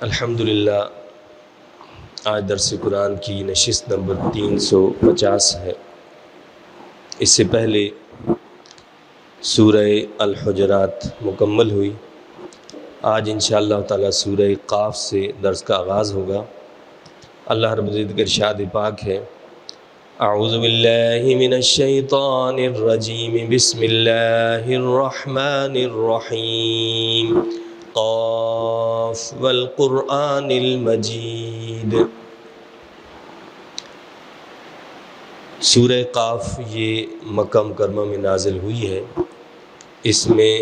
الحمدللہ آج درس قرآن کی نشست نمبر 350 ہے۔ اس سے پہلے سورہ الحجرات مکمل ہوئی۔ آج انشاءاللہ تعالی سورہ قاف سے درس کا آغاز ہوگا۔ اللہ رب العزت کا ارشاد پاک ہے، اعوذ باللہ من الشیطان الرجیم، بسم اللہ الرحمن الرحیم، قاف والقرآن المجید۔ سورہ قاف یہ مکہ مکرمہ میں نازل ہوئی ہے۔ اس میں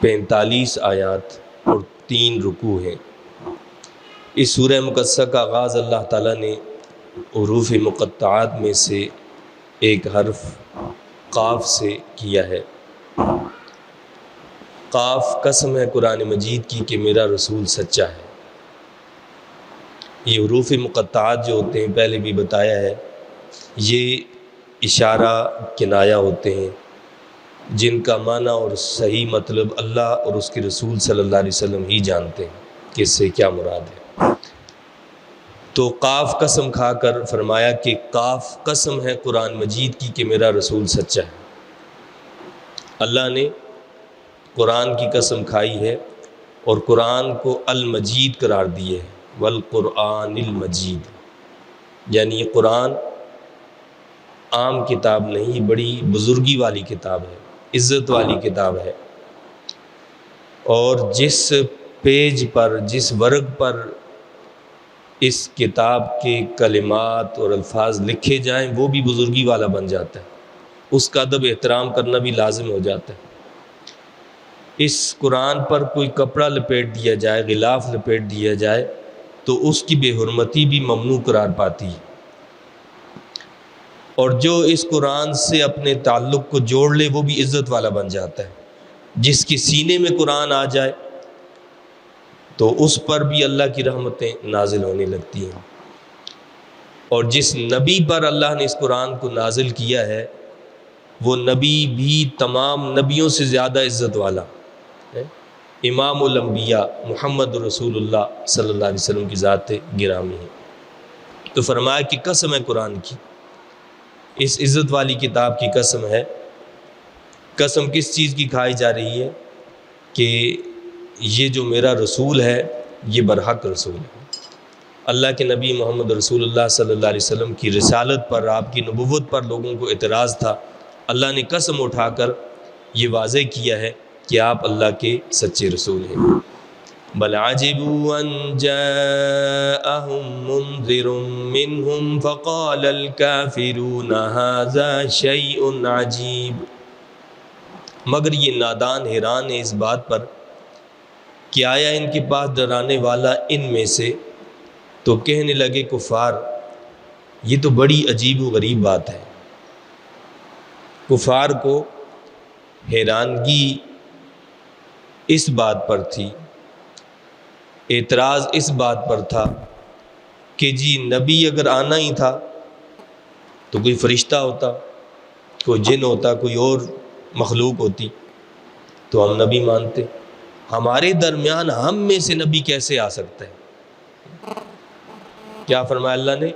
45 آیات اور 3 رکوع ہیں۔ اس سورہ مقدسہ کا آغاز اللہ تعالیٰ نے حروف مقطعات میں سے ایک حرف قاف سے کیا ہے۔ قاف قسم ہے قرآن مجید کی کہ میرا رسول سچا ہے۔ یہ حروف مقطعات جو ہوتے ہیں، پہلے بھی بتایا ہے، یہ اشارہ کنایہ ہوتے ہیں جن کا معنی اور صحیح مطلب اللہ اور اس کے رسول صلی اللہ علیہ وسلم ہی جانتے ہیں کہ اس سے کیا مراد ہے۔ تو قاف قسم کھا کر فرمایا کہ قاف قسم ہے قرآن مجید کی کہ میرا رسول سچا ہے۔ اللہ نے قرآن کی قسم کھائی ہے اور قرآن کو المجید قرار دیے ہے، والقرآن المجید، یعنی یہ قرآن عام کتاب نہیں، بڑی بزرگی والی کتاب ہے، عزت والی کتاب ہے۔ اور جس پیج پر، جس ورق پر اس کتاب کے کلمات اور الفاظ لکھے جائیں وہ بھی بزرگی والا بن جاتا ہے، اس کا ادب احترام کرنا بھی لازم ہو جاتا ہے۔ اس قرآن پر کوئی کپڑا لپیٹ دیا جائے، غلاف لپیٹ دیا جائے تو اس کی بے حرمتی بھی ممنوع قرار پاتی ہے۔ اور جو اس قرآن سے اپنے تعلق کو جوڑ لے وہ بھی عزت والا بن جاتا ہے۔ جس کے سینے میں قرآن آ جائے تو اس پر بھی اللہ کی رحمتیں نازل ہونے لگتی ہیں۔ اور جس نبی پر اللہ نے اس قرآن کو نازل کیا ہے وہ نبی بھی تمام نبیوں سے زیادہ عزت والا ہے۔ امام الانبیاء محمد رسول اللہ صلی اللہ علیہ وسلم کی ذات گرامی ہے۔ تو فرمایا کہ قسم ہے قرآن کی، اس عزت والی کتاب کی قسم ہے۔ قسم کس چیز کی کھائی جا رہی ہے؟ کہ یہ جو میرا رسول ہے یہ برحق رسول ہے۔ اللہ کے نبی محمد رسول اللہ صلی اللہ علیہ وسلم کی رسالت پر، آپ کی نبوت پر لوگوں کو اعتراض تھا۔ اللہ نے قسم اٹھا کر یہ واضح کیا ہے کہ آپ اللہ کے سچے رسول ہیں۔ بل عجبوا ان جاءهم منذر منهم فقال الكافرون هذا شيء عجیب، مگر یہ نادان حیران ہے اس بات پر کہ آیا ان کے پاس ڈرانے والا ان میں سے، تو کہنے لگے کفار یہ تو بڑی عجیب و غریب بات ہے۔ کفار کو حیرانگی اس بات پر تھی، اعتراض اس بات پر تھا کہ جی نبی اگر آنا ہی تھا تو کوئی فرشتہ ہوتا، کوئی جن ہوتا، کوئی اور مخلوق ہوتی تو ہم نبی مانتے۔ ہمارے درمیان ہم میں سے نبی کیسے آ سکتا ہے؟ کیا فرمایا اللہ نے؟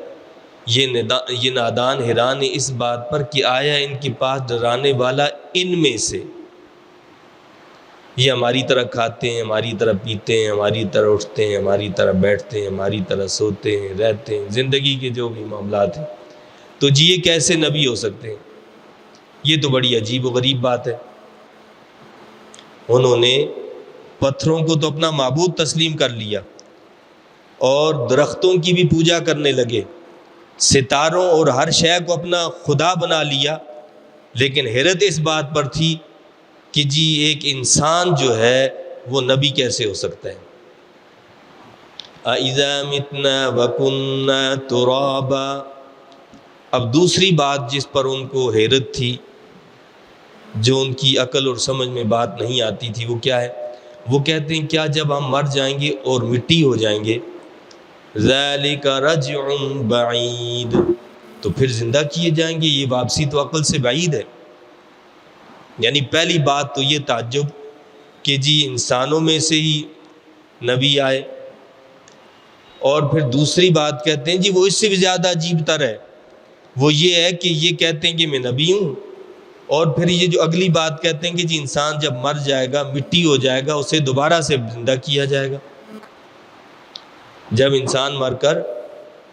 یہ نادان حیران ہے اس بات پر کہ آیا ان کے پاس ڈرانے والا ان میں سے۔ یہ ہماری طرح کھاتے ہیں، ہماری طرح پیتے ہیں، ہماری طرح اٹھتے ہیں، ہماری طرح بیٹھتے ہیں، ہماری طرح سوتے ہیں، رہتے ہیں، زندگی کے جو بھی معاملات ہیں، تو جی یہ کیسے نبی ہو سکتے ہیں؟ یہ تو بڑی عجیب و غریب بات ہے۔ انہوں نے پتھروں کو تو اپنا معبود تسلیم کر لیا اور درختوں کی بھی پوجا کرنے لگے، ستاروں اور ہر شے کو اپنا خدا بنا لیا، لیکن حیرت اس بات پر تھی کہ جی ایک انسان جو ہے وہ نبی کیسے ہو سکتا ہے۔ اَإِذَا مِتْنَا وَكُنَّا تُرَابًا، اب دوسری بات جس پر ان کو حیرت تھی، جو ان کی عقل اور سمجھ میں بات نہیں آتی تھی، وہ کیا ہے؟ وہ کہتے ہیں کیا جب ہم مر جائیں گے اور مٹی ہو جائیں گے، ذَلِكَ رَجْعٌ بَعِيدٌ، تو پھر زندہ کیے جائیں گے؟ یہ واپسی تو عقل سے بعید ہے۔ یعنی پہلی بات تو یہ تعجب کہ جی انسانوں میں سے ہی نبی آئے، اور پھر دوسری بات کہتے ہیں جی وہ اس سے بھی زیادہ عجیب تر ہے، وہ یہ ہے کہ یہ کہتے ہیں کہ میں نبی ہوں، اور پھر یہ جو اگلی بات کہتے ہیں کہ جی انسان جب مر جائے گا، مٹی ہو جائے گا، اسے دوبارہ سے زندہ کیا جائے گا۔ جب انسان مر کر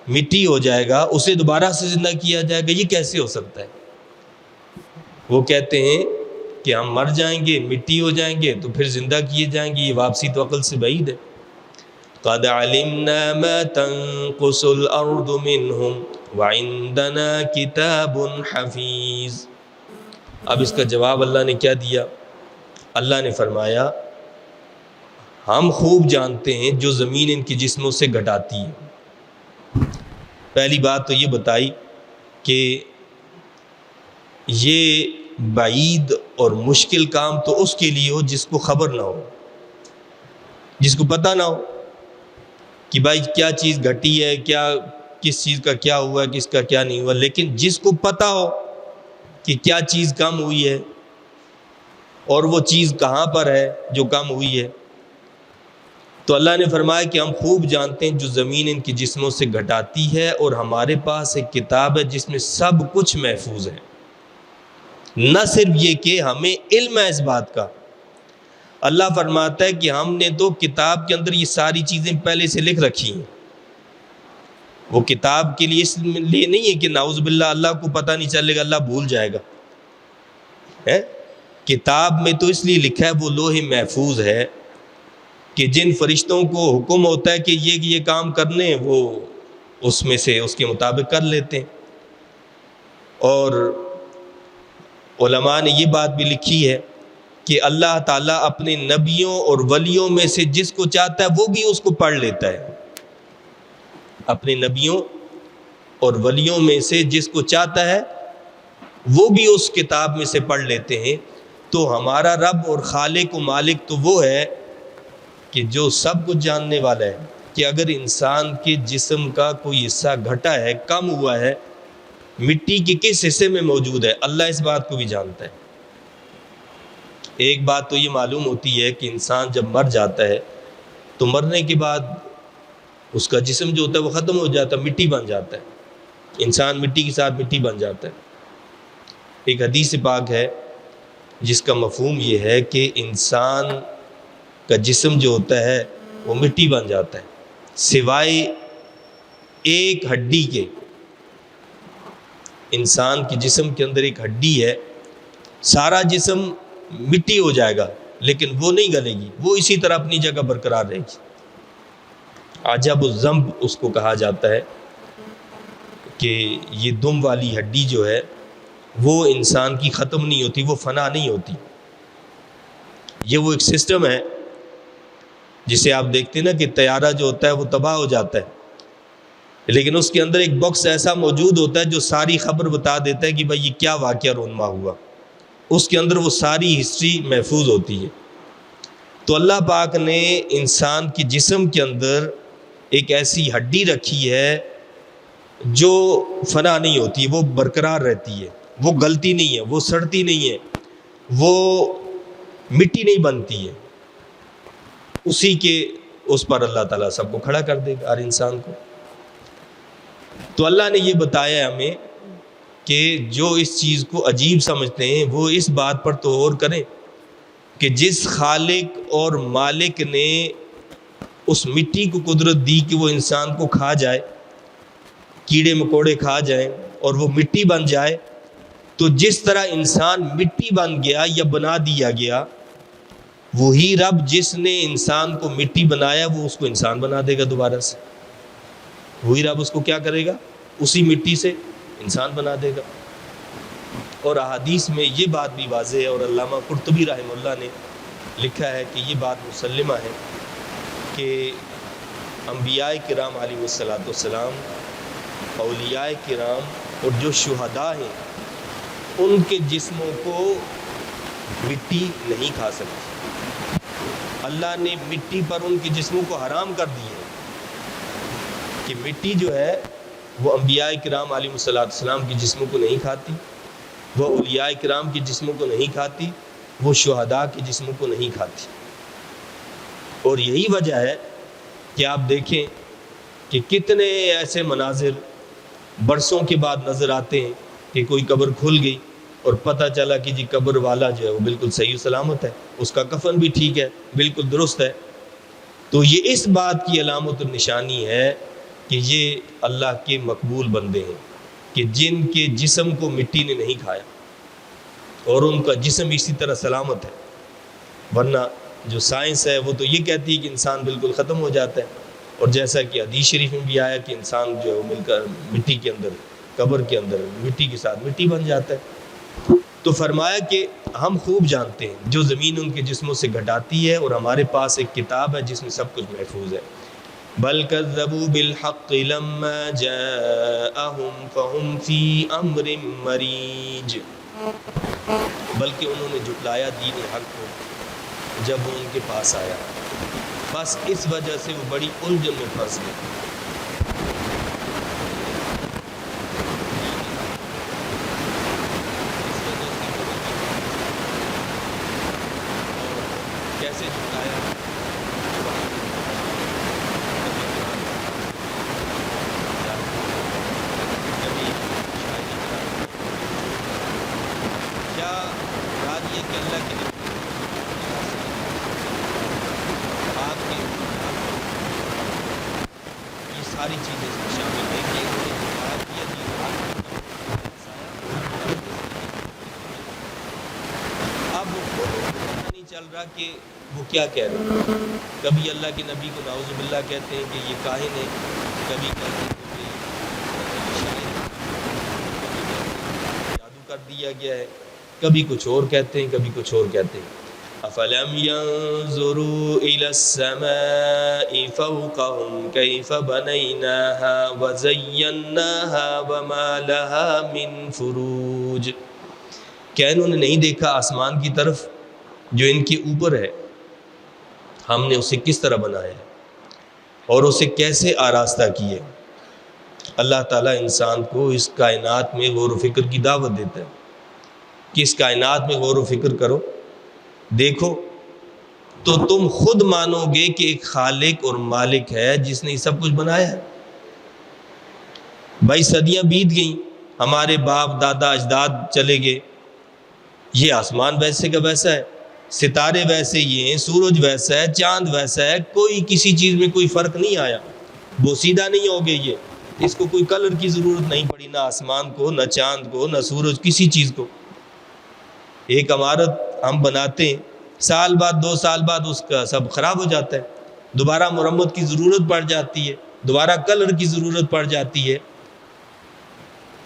مٹی ہو جائے گا، اسے دوبارہ سے زندہ کیا جائے گا، یہ کیسے ہو سکتا ہے؟ وہ کہتے ہیں کہ ہم مر جائیں گے، مٹی ہو جائیں گے، تو پھر زندہ کیے جائیں گے، یہ واپسی تو عقل سے بعید ہے۔ قَدْ عَلِمْنَا مَا تَنْقُصُ الْأَرْضُ مِنْهُمْ وَعِنْدَنَا كِتَابٌ حَفِيظٌ۔ اب اس کا جواب اللہ نے کیا دیا؟ اللہ نے فرمایا ہم خوب جانتے ہیں جو زمین ان کی جسموں سے گھٹاتی ہے۔ پہلی بات تو یہ بتائی کہ یہ بعید اور مشکل کام تو اس کے لیے ہو جس کو خبر نہ ہو، جس کو پتہ نہ ہو کہ بھائی کیا چیز گھٹی ہے، کیا کس چیز کا کیا ہوا ہے، کس کا کیا نہیں ہوا، لیکن جس کو پتہ ہو کہ کیا چیز کم ہوئی ہے اور وہ چیز کہاں پر ہے جو کم ہوئی ہے۔ تو اللہ نے فرمایا کہ ہم خوب جانتے ہیں جو زمین ان کی جسموں سے گھٹاتی ہے، اور ہمارے پاس ایک کتاب ہے جس میں سب کچھ محفوظ ہے۔ نہ صرف یہ کہ ہمیں علم ہے اس بات کا، اللہ فرماتا ہے کہ ہم نے تو کتاب کے اندر یہ ساری چیزیں پہلے سے لکھ رکھی ہیں۔ وہ کتاب کے لیے اس لیے نہیں ہے کہ نعوذ باللہ اللہ کو پتہ نہیں چلے گا، اللہ بھول جائے گا۔ کتاب میں تو اس لیے لکھا ہے، وہ لوح محفوظ ہے کہ جن فرشتوں کو حکم ہوتا ہے کہ یہ کام کرنے، وہ اس میں سے اس کے مطابق کر لیتے ہیں۔ اور علماء نے یہ بات بھی لکھی ہے کہ اللہ تعالیٰ اپنے نبیوں اور ولیوں میں سے جس کو چاہتا ہے وہ بھی اس کو پڑھ لیتا ہے۔ اپنے نبیوں اور ولیوں میں سے جس کو چاہتا ہے وہ بھی اس کتاب میں سے پڑھ لیتے ہیں۔ تو ہمارا رب اور خالق و مالک تو وہ ہے کہ جو سب کچھ جاننے والا ہے، کہ اگر انسان کے جسم کا کوئی حصہ گھٹا ہے، کم ہوا ہے، مٹی کے کس حصے میں موجود ہے، اللہ اس بات کو بھی جانتا ہے۔ ایک بات تو یہ معلوم ہوتی ہے کہ انسان جب مر جاتا ہے تو مرنے کے بعد اس کا جسم جو ہوتا ہے وہ ختم ہو جاتا ہے، مٹی بن جاتا ہے، انسان مٹی کے ساتھ مٹی بن جاتا ہے۔ ایک حدیث پاک ہے جس کا مفہوم یہ ہے کہ انسان کا جسم جو ہوتا ہے وہ مٹی بن جاتا ہے، سوائے ایک ہڈی کے۔ انسان کے جسم کے اندر ایک ہڈی ہے، سارا جسم مٹی ہو جائے گا لیکن وہ نہیں گلے گی، وہ اسی طرح اپنی جگہ برقرار رہے گی۔ عجب الذنب اس کو کہا جاتا ہے کہ یہ دم والی ہڈی جو ہے وہ انسان کی ختم نہیں ہوتی، وہ فنا نہیں ہوتی۔ یہ وہ ایک سسٹم ہے جسے آپ دیکھتے ہیں نا کہ طیارہ جو ہوتا ہے وہ تباہ ہو جاتا ہے، لیکن اس کے اندر ایک باکس ایسا موجود ہوتا ہے جو ساری خبر بتا دیتا ہے کہ بھائی یہ کیا واقعہ رونما ہوا، اس کے اندر وہ ساری ہسٹری محفوظ ہوتی ہے۔ تو اللہ پاک نے انسان کے جسم کے اندر ایک ایسی ہڈی رکھی ہے جو فنا نہیں ہوتی، وہ برقرار رہتی ہے، وہ گلتی نہیں ہے، وہ سڑتی نہیں ہے، وہ مٹی نہیں بنتی ہے۔ اسی کے اس پر اللہ تعالیٰ سب کو کھڑا کر دے گا، ہر انسان کو۔ تو اللہ نے یہ بتایا ہمیں کہ جو اس چیز کو عجیب سمجھتے ہیں وہ اس بات پر تو غور کریں کہ جس خالق اور مالک نے اس مٹی کو قدرت دی کہ وہ انسان کو کھا جائے، کیڑے مکوڑے کھا جائیں اور وہ مٹی بن جائے، تو جس طرح انسان مٹی بن گیا یا بنا دیا گیا، وہی رب جس نے انسان کو مٹی بنایا وہ اس کو انسان بنا دے گا دوبارہ سے۔ وہی رب اس کو کیا کرے گا؟ اسی مٹی سے انسان بنا دے گا۔ اور احادیث میں یہ بات بھی واضح ہے، اور علامہ قرطبی رحمہ اللہ نے لکھا ہے کہ یہ بات مسلمہ ہے کہ انبیاء کرام علیہ الصلاۃ والسلام، اولیاء کرام اور جو شہداء ہیں ان کے جسموں کو مٹی نہیں کھا سکتی۔ اللہ نے مٹی پر ان کے جسموں کو حرام کر دی ہے کہ مٹی جو ہے وہ انبیاء کرام علیہ الصلاۃ والسلام کے جسموں کو نہیں کھاتی، وہ اولیاء کرام کے جسموں کو نہیں کھاتی، وہ شہداء کے جسموں کو نہیں کھاتی۔ اور یہی وجہ ہے کہ آپ دیکھیں کہ کتنے ایسے مناظر برسوں کے بعد نظر آتے ہیں کہ کوئی قبر کھل گئی اور پتہ چلا کہ جی قبر والا جو ہے وہ بالکل صحیح و سلامت ہے، اس کا کفن بھی ٹھیک ہے، بالکل درست ہے۔ تو یہ اس بات کی علامت اور نشانی ہے کہ یہ اللہ کے مقبول بندے ہیں، کہ جن کے جسم کو مٹی نے نہیں کھایا اور ان کا جسم اسی طرح سلامت ہے۔ ورنہ جو سائنس ہے وہ تو یہ کہتی ہے کہ انسان بالکل ختم ہو جاتا ہے، اور جیسا کہ حدیث شریف میں بھی آیا کہ انسان جو ہے وہ مل کر مٹی کے اندر، قبر کے اندر مٹی کے ساتھ مٹی بن جاتا ہے۔ تو فرمایا کہ ہم خوب جانتے ہیں جو زمین ان کے جسموں سے گھٹاتی ہے، اور ہمارے پاس ایک کتاب ہے جس میں سب کچھ محفوظ ہے۔ بل کذبوا بالحق لما جاءهم فهم في امر مریج، بلکہ انہوں نے جھٹلایا دین حق کو جب وہ ان کے پاس آیا، بس اس وجہ سے وہ بڑی الجھن میں پھنس گئے۔ کیسے جھٹلایا؟ کیا مراد یہ کہ اللہ کے یہ ساری چیزیں اس میں شامل ہیں کہ انہوں نے جھٹلایا کیا اب وہ پتہ نہیں چل رہا کہ وہ کیا کہہ رہے ہیں۔ کبھی اللہ کے نبی کو نعوذ باللہ کہتے ہیں کہ یہ کاہن ہے، کبھی کہتے ہیں کہ یہ شاعر ہے، جادو کر دیا گیا ہے، کبھی کچھ اور کہتے ہیں، کبھی کچھ اور کہتے ہیں۔ افلم ينظروا الى السماء فوقهم كيف بنيناها وزيناها وما لها من فروج، کیا انہوں نے نہیں دیکھا آسمان کی طرف جو ان کے اوپر ہے، ہم نے اسے کس طرح بنایا ہے اور اسے کیسے آراستہ کی ہے۔ اللہ تعالیٰ انسان کو اس کائنات میں غور و فکر کی دعوت دیتا ہے کہ اس کائنات میں غور و فکر کرو، دیکھو، تو تم خود مانو گے کہ ایک خالق اور مالک ہے جس نے یہ سب کچھ بنایا ہے۔ بھائی صدیاں بیت گئیں، ہمارے باپ دادا اجداد چلے گئے، یہ آسمان ویسے کا ویسا ہے، ستارے ویسے یہ ہیں، سورج ویسا ہے، چاند ویسا ہے، کوئی کسی چیز میں کوئی فرق نہیں آیا، بوسیدہ نہیں ہو گئے یہ، اس کو کوئی کلر کی ضرورت نہیں پڑی، نہ آسمان کو، نہ چاند کو، نہ سورج، کسی چیز کو۔ ایک عمارت ہم بناتے ہیں، سال بعد 2 سال بعد اس کا سب خراب ہو جاتا ہے، دوبارہ مرمت کی ضرورت پڑ جاتی ہے، دوبارہ کلر کی ضرورت پڑ جاتی ہے۔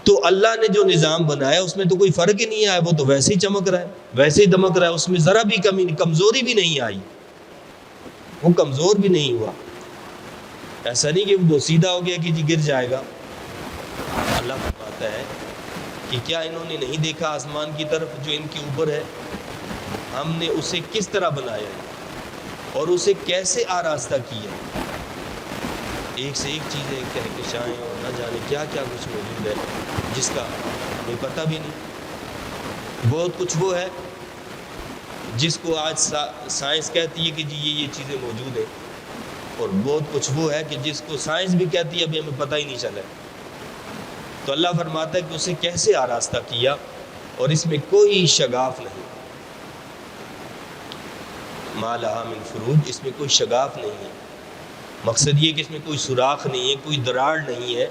تو اللہ نے جو نظام بنایا اس میں تو کوئی فرق ہی نہیں آیا، وہ تو ویسے ہی چمک رہا ہے، ویسے ہی دمک رہا ہے، اس میں ذرا بھی کمی، کمزوری بھی نہیں آئی، وہ کمزور بھی نہیں ہوا۔ ایسا نہیں کہ وہ سیدھا ہو گیا کہ جی گر جائے گا۔ اللہ فرماتا ہے کہ کیا انہوں نے نہیں دیکھا آسمان کی طرف جو ان کے اوپر ہے، ہم نے اسے کس طرح بنایا ہے اور اسے کیسے آراستہ کیا ہے۔ ایک سے ایک چیزیں، کہکشائیں اور نہ جانے کیا کیا کچھ موجود ہے جس کا ہمیں پتہ بھی نہیں۔ بہت کچھ وہ ہے جس کو آج سائنس کہتی ہے کہ جی یہ چیزیں موجود ہیں، اور بہت کچھ وہ ہے کہ جس کو سائنس بھی کہتی ہے ابھی ہمیں پتہ ہی نہیں چلا ہے۔ تو اللہ فرماتا ہے کہ اسے کیسے آراستہ کیا، اور اس میں کوئی شگاف نہیں، ما لہا من فروج، اس میں کوئی شگاف نہیں ہے۔ مقصد یہ کہ اس میں کوئی سوراخ نہیں ہے، کوئی دراڑ نہیں ہے،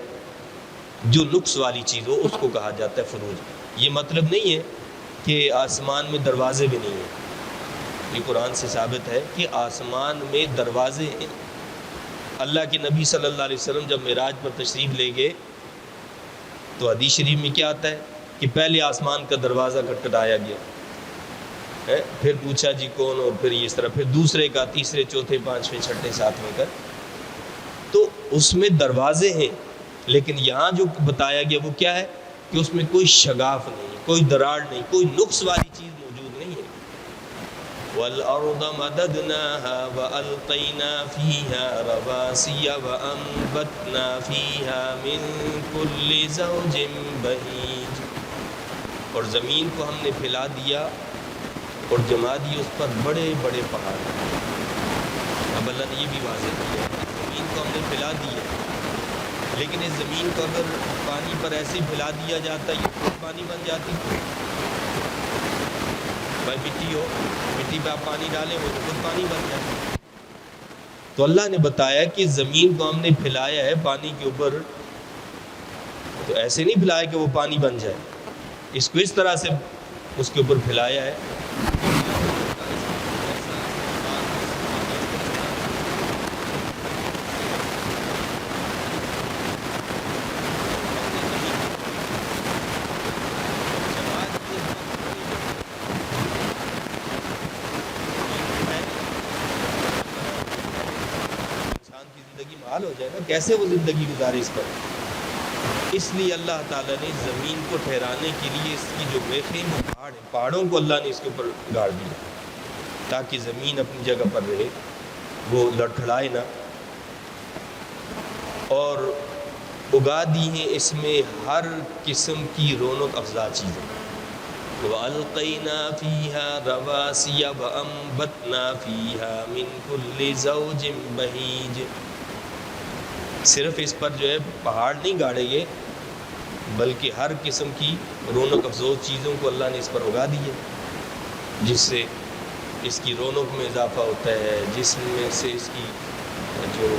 جو نقص والی چیز ہو اس کو کہا جاتا ہے فروج۔ یہ مطلب نہیں ہے کہ آسمان میں دروازے بھی نہیں ہیں، یہ قرآن سے ثابت ہے کہ آسمان میں دروازے ہیں۔ اللہ کے نبی صلی اللہ علیہ وسلم جب معراج پر تشریف لے گئے تو حدیث شریف میں کیا آتا ہے کہ پہلے آسمان کا دروازہ کھٹکھٹایا گیا، پھر پوچھا جی کون، اور پھر اس طرح پھر دوسرے کا، تیسرے، چوتھے، پانچویں، چھٹے، ساتویں کا، تو اس میں دروازے ہیں، لیکن یہاں جو بتایا گیا وہ کیا ہے کہ اس میں کوئی شگاف نہیں، کوئی دراڑ نہیں، کوئی نقص والی چیز موجود نہیں ہے۔ وَالْأَرْضَ مَدَدْنَاهَا وَأَلْقَيْنَا فِيهَا رَوَاسِيَ وَأَنبَتْنَا فِيهَا مِن كُلِّ زَوْجٍ بَهِيجٍ، اور زمین کو ہم نے پھیلا دیا اور جما دی اس پر بڑے بڑے پہاڑ۔ اب اللہ نے یہ بھی واضح کیا کہ زمین کو ہم نے پھیلا دی ہے لیکن اس زمین کو اگر پانی پر ایسے پھیلا دیا جاتا یہ خود پانی بن جاتی. بھائی مٹی ہو، مٹی پہ آپ پانی ڈالیں وہ تو خود پانی بن جائے. تو اللہ نے بتایا کہ زمین کو ہم نے پھیلایا ہے پانی کے اوپر، تو ایسے نہیں پھیلایا کہ وہ پانی بن جائے، اس کو اس طرح سے اس کے اوپر پھیلایا ہے. محال ہو جائے گا، کیسے وہ زندگی گزارے اس پر. اس لیے اللہ تعالیٰ نے زمین کو ٹھہرانے کے لیے اس کی جو میخیں وہ پہاڑ ہیں، پہاڑوں کو اللہ نے اس کے اوپر گاڑ دیا تاکہ زمین اپنی جگہ پر رہے، وہ لڑکھڑائے نہ. اور اگا دی ہیں اس میں ہر قسم کی رونق افزا چیزیں. وَأَلْقَيْنَا فِيهَا رَوَاسِيَ وَأَنبَتْنَا فِيهَا مِن كُلِّ زَوْجٍ بَهِيجٍ. صرف اس پر جو ہے پہاڑ نہیں گاڑے گئے بلکہ ہر قسم کی رونق افزوز چیزوں کو اللہ نے اس پر اگا دی ہے، جس سے اس کی رونق میں اضافہ ہوتا ہے، جس میں سے اس کی جو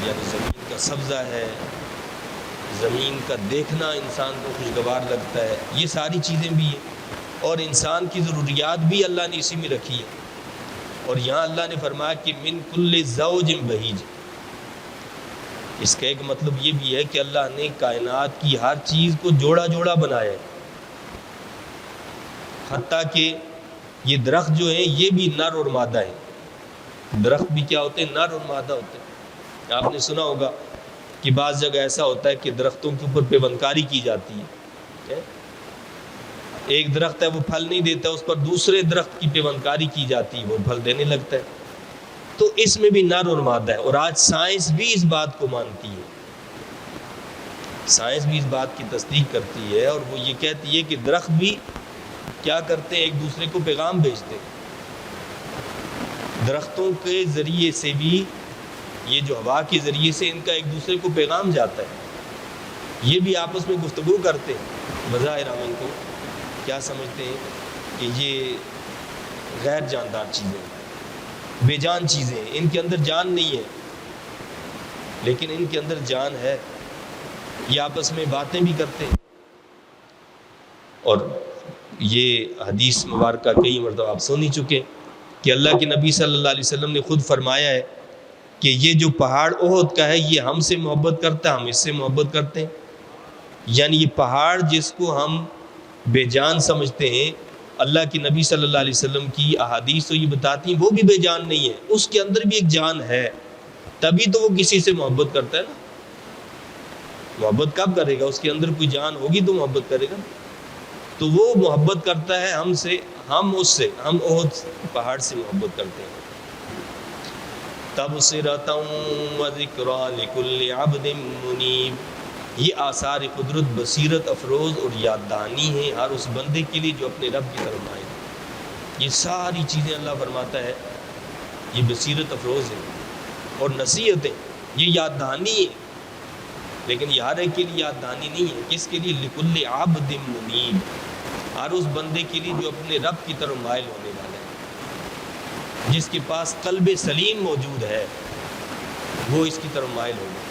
یعنی زمین کا سبزہ ہے، زمین کا دیکھنا انسان کو خوشگوار لگتا ہے، یہ ساری چیزیں بھی ہیں. اور انسان کی ضروریات بھی اللہ نے اسی میں رکھی ہے. اور یہاں اللہ نے فرمایا کہ من کل زوج بہیج. اس کا ایک مطلب یہ بھی ہے کہ اللہ نے کائنات کی ہر چیز کو جوڑا جوڑا بنایا ہے، حتیٰ کہ یہ درخت جو ہیں یہ بھی نر اور مادہ ہیں. درخت بھی کیا ہوتے ہیں؟ نر اور مادہ ہوتے ہیں. آپ نے سنا ہوگا کہ بعض جگہ ایسا ہوتا ہے کہ درختوں کے اوپر پیوندکاری کی جاتی ہے. ایک درخت ہے وہ پھل نہیں دیتا، اس پر دوسرے درخت کی پیوندکاری کی جاتی ہے، وہ پھل دینے لگتا ہے. تو اس میں بھی نر اور مادہ ہے. اور آج سائنس بھی اس بات کو مانتی ہے، سائنس بھی اس بات کی تصدیق کرتی ہے، اور وہ یہ کہتی ہے کہ درخت بھی کیا کرتے ہیں، ایک دوسرے کو پیغام بھیجتے ہیں. درختوں کے ذریعے سے بھی، یہ جو ہوا کے ذریعے سے ان کا ایک دوسرے کو پیغام جاتا ہے. یہ بھی آپس میں گفتگو کرتے ہیں. بظاہر ہم ان کو کیا سمجھتے ہیں کہ یہ غیر جاندار چیزیں، بے جان چیزیں، ان کے اندر جان نہیں ہے، لیکن ان کے اندر جان ہے. یہ آپس میں باتیں بھی کرتے ہیں. اور یہ حدیث مبارکہ کئی مرتبہ آپ سن ہی چکے کہ اللہ کے نبی صلی اللہ علیہ وسلم نے خود فرمایا ہے کہ یہ جو پہاڑ احد کا ہے یہ ہم سے محبت کرتا ہے، ہم اس سے محبت کرتے ہیں. یعنی یہ پہاڑ جس کو ہم بے جان سمجھتے ہیں، اللہ کے نبی صلی اللہ علیہ وسلم کی احادیث تو یہ بتاتی ہیں وہ بھی بے جان نہیں ہے، اس کے اندر بھی ایک جان ہے. تبھی تو وہ کسی سے محبت کرتا ہے نا. محبت کب کرے گا؟ اس کے اندر کوئی جان ہوگی تو محبت کرے گا. تو وہ محبت کرتا ہے ہم سے، ہم اس سے، ہم احد پہاڑ سے محبت کرتے ہیں. تبصرۃ و ذکریٰ لکل عبد منیب. یہ آثار قدرت بصیرت افروز اور یاد دہانی ہیں ہر اس بندے کے لیے جو اپنے رب کی طرف آئے. یہ ساری چیزیں اللہ فرماتا ہے یہ بصیرت افروز ہیں اور نصیحتیں، یہ یاد دہانی ہے. لیکن یہ ہر ایک کے لیے یاد دہانی نہیں ہے. کس کے لیے؟ لکل عبد منیب، ہر اس بندے کے لیے جو اپنے رب کی طرف مائل ہونے والا ہے، جس کے پاس قلب سلیم موجود ہے، وہ اس کی طرف مائل ہوگا.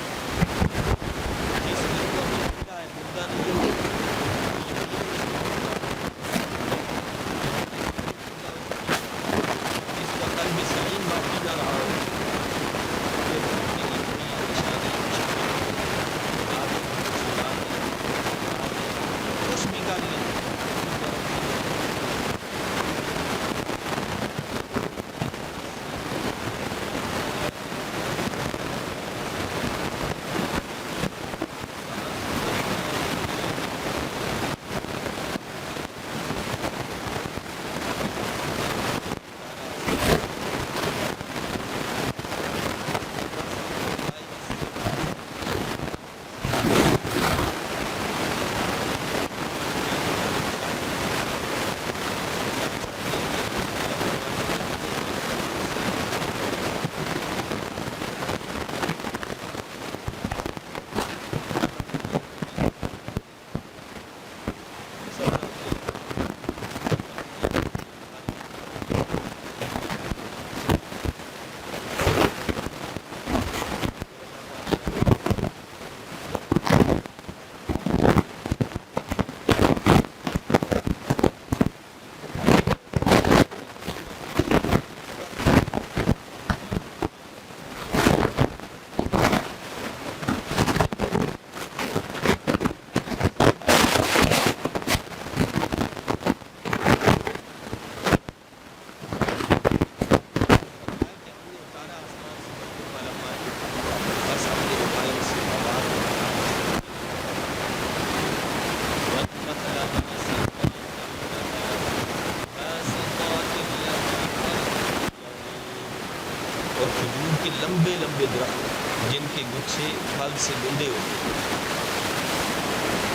گچھے پھل سے گندے ہوتے ہیں۔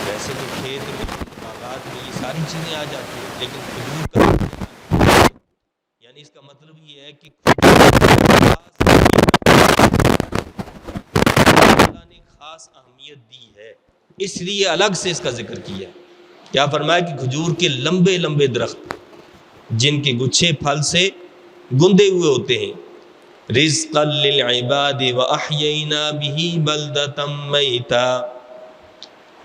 ویسے تو کھیت میں باغات میں یہ ساری چیزیں آ جاتی ہیں، لیکن کھجور کا یعنی اس کا مطلب یہ ہے کہ اللہ نے خاص اہمیت دی ہے، اس لیے الگ سے اس کا ذکر کیا۔ کیا فرمایا کہ کھجور کے لمبے لمبے درخت جن کے گچھے پھل سے گندے ہوئے ہوتے ہیں، رزقا للعباد واحیینا بہ بلدۃ میتا،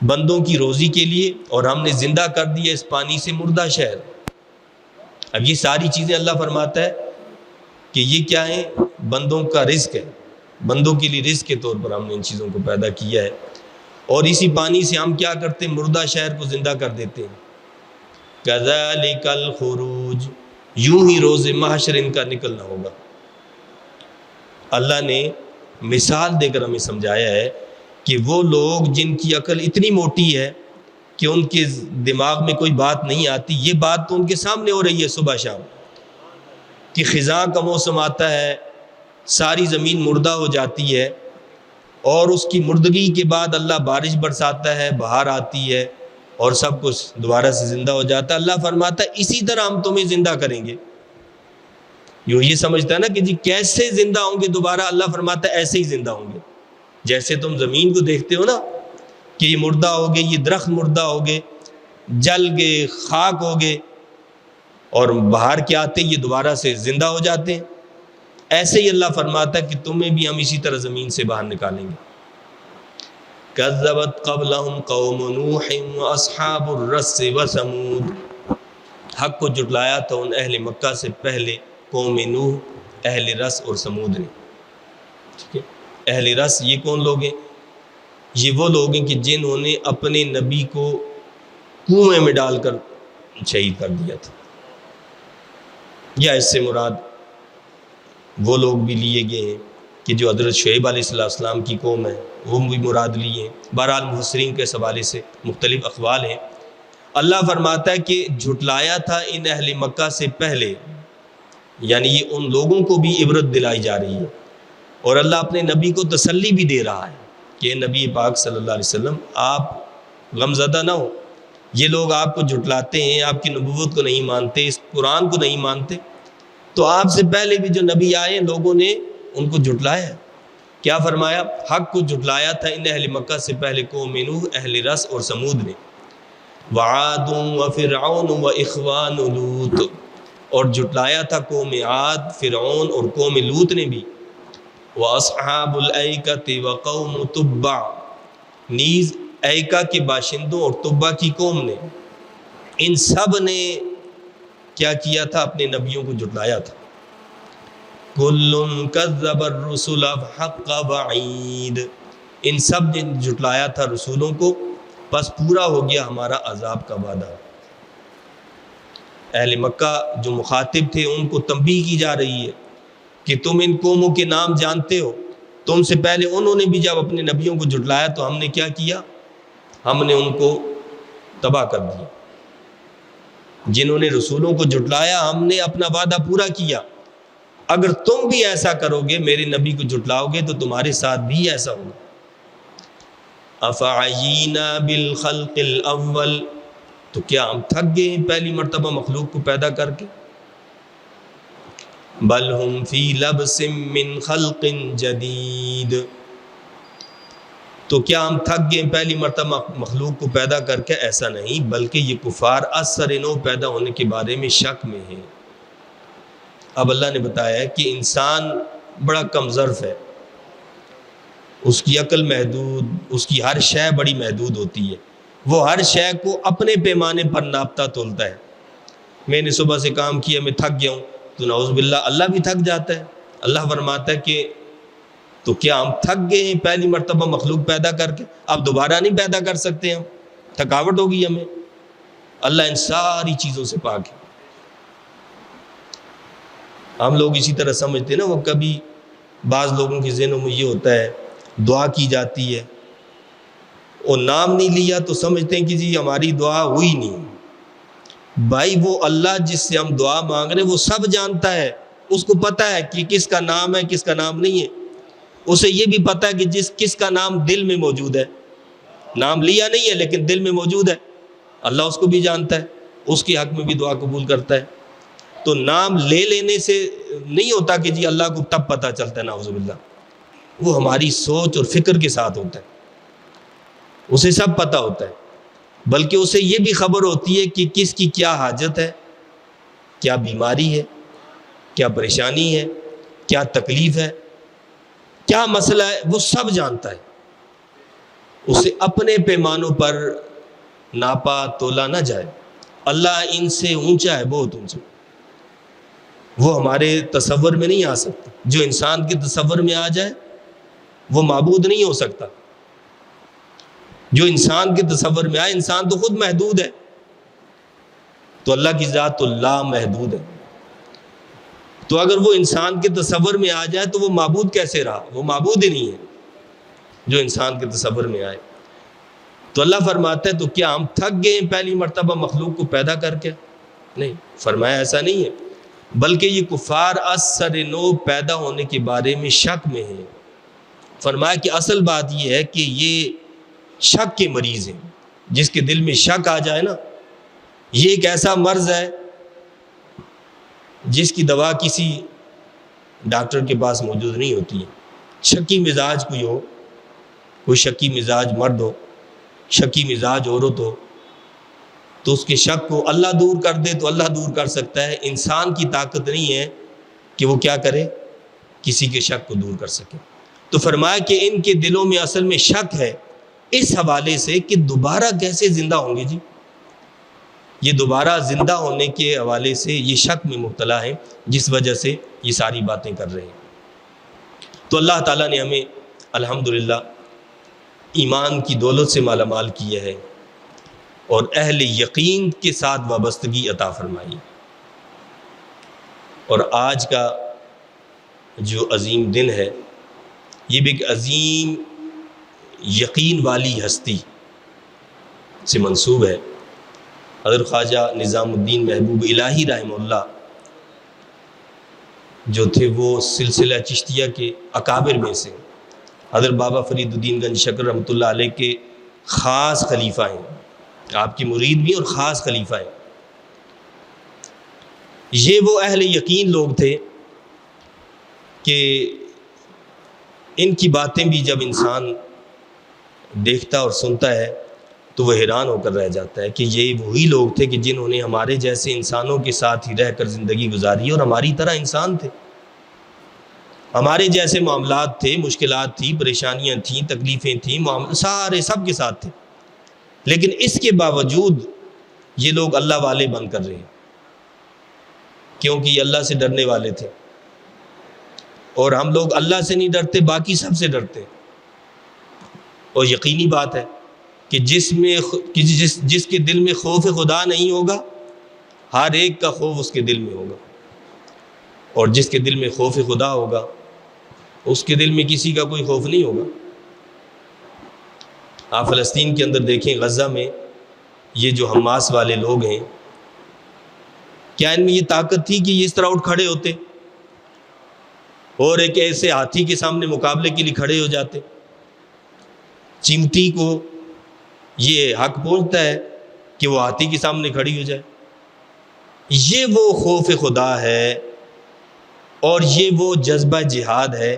بندوں کی روزی کے لیے، اور ہم نے زندہ کر دیا اس پانی سے مردہ شہر۔ اب یہ ساری چیزیں اللہ فرماتا ہے کہ یہ کیا ہے؟ بندوں کا رزق ہے، بندوں کے لیے رزق کے طور پر ہم نے ان چیزوں کو پیدا کیا ہے، اور اسی پانی سے ہم کیا کرتے ہیں؟ مردہ شہر کو زندہ کر دیتے ہیں۔ کذالک الخروج، یوں ہی روز محشر ان کا نکلنا ہوگا۔ اللہ نے مثال دے کر ہمیں سمجھایا ہے کہ وہ لوگ جن کی عقل اتنی موٹی ہے کہ ان کے دماغ میں کوئی بات نہیں آتی، یہ بات تو ان کے سامنے ہو رہی ہے صبح شام کہ خزاں کا موسم آتا ہے، ساری زمین مردہ ہو جاتی ہے، اور اس کی مردگی کے بعد اللہ بارش برساتا ہے، بہار آتی ہے، اور سب کچھ دوبارہ سے زندہ ہو جاتا ہے۔ اللہ فرماتا ہے اسی طرح ہم تمہیں زندہ کریں گے۔ یہ سمجھتا ہے نا کہ جی کیسے زندہ ہوں گے دوبارہ؟ اللہ فرماتا ہے ایسے ہی زندہ ہوں گے، جیسے تم زمین کو دیکھتے ہو نا کہ یہ مردہ ہو گئے، یہ درخت مردہ ہو گئے، جل گئے، خاک ہو گئے، اور بہار کے آتے یہ دوبارہ سے زندہ ہو جاتے ہیں، ایسے ہی اللہ فرماتا ہے کہ تمہیں بھی ہم اسی طرح زمین سے باہر نکالیں گے۔ کذبت قبلہم قوم نوح واصحاب الرس وثمود، حق کو جھٹلایا تھا ان اہل مکہ سے پہلے قوم نوح، اہل رس اور سمود نے۔ ٹھیک ہے، اہل رس یہ کون لوگ ہیں؟ یہ وہ لوگ ہیں کہ جنہوں نے اپنے نبی کو کنویں میں ڈال کر شہید کر دیا تھا، یا اس سے مراد وہ لوگ بھی لیے گئے ہیں کہ جو حضرت شعیب علیہ السلام کی قوم ہے، وہ بھی مراد لیے ہیں۔ بہرحال مفسرین کے حوالے سے مختلف اقوال ہیں۔ اللہ فرماتا ہے کہ جھٹلایا تھا ان اہل مکہ سے پہلے، یعنی یہ ان لوگوں کو بھی عبرت دلائی جا رہی ہے، اور اللہ اپنے نبی کو تسلی بھی دے رہا ہے کہ نبی پاک صلی اللہ علیہ وسلم آپ غم زدہ نہ ہو، یہ لوگ آپ کو جھٹلاتے ہیں، آپ کی نبوت کو نہیں مانتے، اس قرآن کو نہیں مانتے، تو آپ سے پہلے بھی جو نبی آئے لوگوں نے ان کو جھٹلایا ہے۔ کیا فرمایا؟ حق کو جھٹلایا تھا ان اہل مکہ سے پہلے قوم نوح، اہل رس اور سمود نے، وعاد وفرعون واخوان لوط، اور جھٹلایا تھا قوم عاد، فرعون اور قوم لوط نے بھی، واصحاب الایکۃ وقوم تبع، نیز ایکا کے باشندوں اور تبع کی قوم نے، ان سب نے کیا کیا تھا؟ اپنے نبیوں کو جھٹلایا تھا۔ کل کذب الرسل حق وعید، ان سب نے جھٹلایا تھا رسولوں کو، بس پورا ہو گیا ہمارا عذاب کا وعدہ۔ اہل مکہ جو مخاطب تھے ان کو تنبیہ کی جا رہی ہے کہ تم ان قوموں کے نام جانتے ہو، تم سے پہلے انہوں نے بھی جب اپنے نبیوں کو جھٹلایا تو ہم نے کیا کیا؟ ہم نے ان کو تباہ کر دیا۔ جنہوں نے رسولوں کو جھٹلایا ہم نے اپنا وعدہ پورا کیا، اگر تم بھی ایسا کرو گے، میرے نبی کو جھٹلاؤ گے، تو تمہارے ساتھ بھی ایسا ہوگا۔ افعینا بالخلق الاول، تو کیا ہم تھک گئے ہیں پہلی مرتبہ مخلوق کو پیدا کر کے؟ بل ہم فی لبس من خلق جدید، تو کیا ہم تھک گئے پہلی مرتبہ مخلوق کو پیدا کر کے؟ ایسا نہیں، بلکہ یہ کفار اثر نو پیدا ہونے کے بارے میں شک میں ہیں۔ اب اللہ نے بتایا ہے کہ انسان بڑا کم ظرف ہے، اس کی عقل محدود، اس کی ہر شے بڑی محدود ہوتی ہے، وہ ہر شے کو اپنے پیمانے پر ناپتا تولتا ہے۔ میں نے صبح سے کام کیا، میں تھک گیا ہوں، تو نعوذ باللہ اللہ بھی تھک جاتا ہے۔ اللہ فرماتا ہے کہ تو کیا ہم تھک گئے ہیں پہلی مرتبہ مخلوق پیدا کر کے؟ اب دوبارہ نہیں پیدا کر سکتے ہم، تھکاوٹ ہوگی ہمیں۔ اللہ ان ساری چیزوں سے پاک ہے۔ ہم لوگ اسی طرح سمجھتے ہیں نا، وہ کبھی بعض لوگوں کے ذہنوں میں یہ ہوتا ہے دعا کی جاتی ہے اور نام نہیں لیا تو سمجھتے ہیں کہ جی ہماری دعا ہوئی نہیں۔ بھائی وہ اللہ جس سے ہم دعا مانگ رہے ہیں وہ سب جانتا ہے، اس کو پتہ ہے کہ کس کا نام ہے کس کا نام نہیں ہے۔ اسے یہ بھی پتہ ہے کہ کس کا نام دل میں موجود ہے، نام لیا نہیں ہے لیکن دل میں موجود ہے، اللہ اس کو بھی جانتا ہے، اس کے حق میں بھی دعا قبول کرتا ہے۔ تو نام لے لینے سے نہیں ہوتا کہ جی اللہ کو تب پتہ چلتا ہے، نعوذ باللہ، وہ ہماری سوچ اور فکر کے ساتھ ہوتا ہے، اسے سب پتہ ہوتا ہے، بلکہ اسے یہ بھی خبر ہوتی ہے کہ کس کی کیا حاجت ہے، کیا بیماری ہے، کیا پریشانی ہے، کیا تکلیف ہے، کیا مسئلہ ہے، وہ سب جانتا ہے۔ اسے اپنے پیمانوں پر ناپا تولا نہ جائے، اللہ ان سے اونچا ہے، بہت اونچا، وہ ہمارے تصور میں نہیں آ سکتا۔ جو انسان کے تصور میں آ جائے وہ معبود نہیں ہو سکتا۔ جو انسان کے تصور میں آئے، انسان تو خود محدود ہے، تو اللہ کی ذات تو لا محدود ہے۔ تو اگر وہ انسان کے تصور میں آ جائے تو وہ معبود کیسے رہا؟ وہ معبود ہی نہیں ہے جو انسان کے تصور میں آئے۔ تو اللہ فرماتا ہے تو کیا ہم تھک گئے ہیں پہلی مرتبہ مخلوق کو پیدا کر کے؟ نہیں، فرمایا ایسا نہیں ہے، بلکہ یہ کفار اثر نو پیدا ہونے کے بارے میں شک میں ہیں۔ فرمایا کہ اصل بات یہ ہے کہ یہ شک کے مریض ہیں، جس کے دل میں شک آ جائے نا، یہ ایک ایسا مرض ہے جس کی دوا کسی ڈاکٹر کے پاس موجود نہیں ہوتی ہے۔ شکی مزاج کوئی ہو، کوئی شکی مزاج مرد ہو، شکی مزاج عورت ہو، تو اس کے شک کو اللہ دور کر دے تو اللہ دور کر سکتا ہے۔ انسان کی طاقت نہیں ہے کہ وہ کیا کرے، کسی کے شک کو دور کر سکے۔ تو فرمایا کہ ان کے دلوں میں اصل میں شک ہے، اس حوالے سے کہ دوبارہ کیسے زندہ ہوں گے جی، یہ دوبارہ زندہ ہونے کے حوالے سے یہ شک میں مبتلا ہے، جس وجہ سے یہ ساری باتیں کر رہے ہیں۔ تو اللہ تعالیٰ نے ہمیں الحمدللہ ایمان کی دولت سے مالا مال کیا ہے اور اہل یقین کے ساتھ وابستگی عطا فرمائی۔ اور آج کا جو عظیم دن ہے یہ بھی ایک عظیم یقین والی ہستی سے منسوب ہے۔ حضرت خواجہ نظام الدین محبوب الہی رحمہ اللہ جو تھے وہ سلسلہ چشتیہ کے اکابر میں سے، حضرت بابا فرید الدین گنج شکر رحمۃ اللہ علیہ کے خاص خلیفہ ہیں، آپ کی مرید بھی اور خاص خلیفہ ہیں۔ یہ وہ اہل یقین لوگ تھے کہ ان کی باتیں بھی جب انسان دیکھتا اور سنتا ہے تو وہ حیران ہو کر رہ جاتا ہے کہ یہ وہی لوگ تھے کہ جنہوں نے ہمارے جیسے انسانوں کے ساتھ ہی رہ کر زندگی گزاری اور ہماری طرح انسان تھے، ہمارے جیسے معاملات تھے، مشکلات تھی، پریشانیاں تھیں، تکلیفیں تھیں، سارے سب کے ساتھ تھے، لیکن اس کے باوجود یہ لوگ اللہ والے بن کر رہے کیونکہ یہ اللہ سے ڈرنے والے تھے، اور ہم لوگ اللہ سے نہیں ڈرتے، باقی سب سے ڈرتے۔ اور یقینی بات ہے کہ جس کے دل میں خوف خدا نہیں ہوگا، ہر ایک کا خوف اس کے دل میں ہوگا، اور جس کے دل میں خوف خدا ہوگا اس کے دل میں کسی کا کوئی خوف نہیں ہوگا۔ آپ فلسطین کے اندر دیکھیں، غزہ میں یہ جو حماس والے لوگ ہیں، کیا ان میں یہ طاقت تھی کہ یہ اس طرح اٹھ کھڑے ہوتے اور ایک ایسے ہاتھی کے سامنے مقابلے کے لیے کھڑے ہو جاتے؟ چمٹی کو یہ حق پہنچتا ہے کہ وہ ہاتھی کے سامنے کھڑی ہو جائے؟ یہ وہ خوف خدا ہے اور یہ وہ جذبہ جہاد ہے